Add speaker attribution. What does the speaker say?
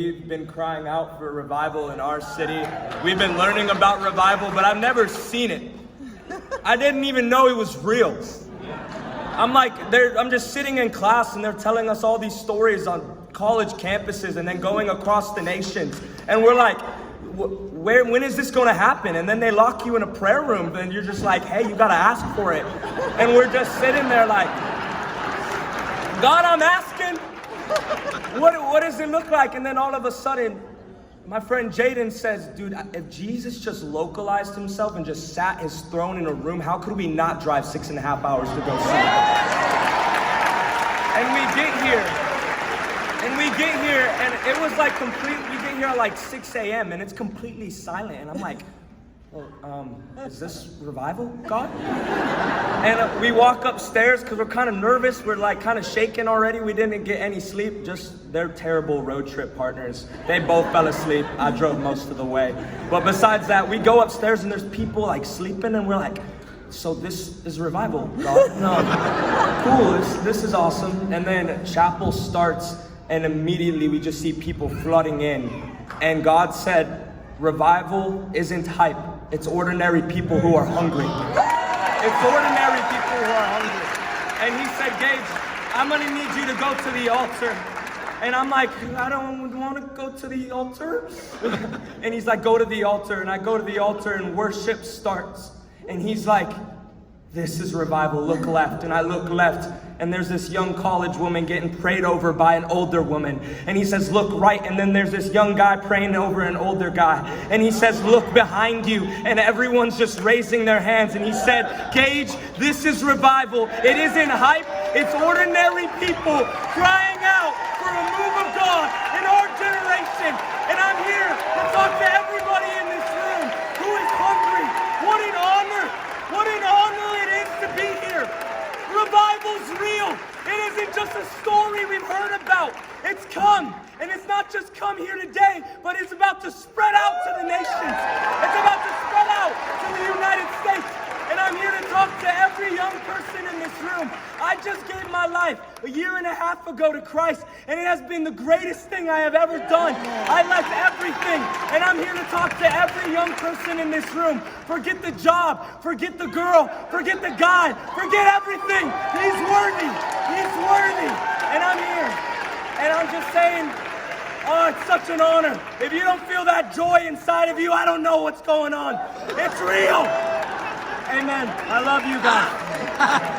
Speaker 1: We've been crying out for revival in our city. We've been learning about revival, but I've never seen it. I didn't even know it was real. I'm just sitting in class and they're telling us all these stories on college campuses and then going across the nations. And we're like, when is this going to happen? And then they lock you in a prayer room and you're just like, hey, you got to ask for it. And we're just sitting there like, God, I'm asking. What does it look like? And then all of a sudden, my friend Jaden says, dude, if Jesus just localized himself and just sat his throne in a room, how could we not drive 6.5 hours to go see him? And we get here, and it was like we get here at like 6 a.m. and it's completely silent. And I'm like, well, is this revival, God? And we walk upstairs because we're kind of nervous. We're like kind of shaking already. We didn't get any sleep. Just they're terrible road trip partners. They both fell asleep. I drove most of the way. But besides that, we go upstairs and there's people like sleeping and we're like, so this is revival, God? No, cool, this is awesome. And then chapel starts and immediately we just see people flooding in. And God said, revival isn't hype. It's ordinary people who are hungry. It's ordinary people who are hungry. And he said, Gage, I'm gonna need you to go to the altar. And I'm like, I don't want to go to the altar. And he's like, go to the altar. And I go to the altar and worship starts. And he's like, this is revival, look left. And I look left and there's this young college woman getting prayed over by an older woman. And he says, look right. And then there's this young guy praying over an older guy. And he says, look behind you. And everyone's just raising their hands. And he said, Gage, this is revival. It isn't hype. It's ordinary people crying out for a move of God in our generation. And I'm here to talk to everybody in this room who is hungry. What an honor. What an honor it is to be here. Revival's real. It isn't just a story we've heard about. It's come. And it's not just come here today, but it's about to spread out to the nations. It's about to spread out to the United States. And I'm here to talk to every young person in this room. I just gave my life 1.5 years ago to Christ, and it has been the greatest thing I have ever done. I left everything, and I'm here to talk to every young person in this room. Forget the job, forget the girl, forget the guy, forget everything. He's worthy, he's worthy, and I'm here. And I'm just saying, oh, it's such an honor. If you don't feel that joy inside of you, I don't know what's going on. It's real. Amen. I love you guys.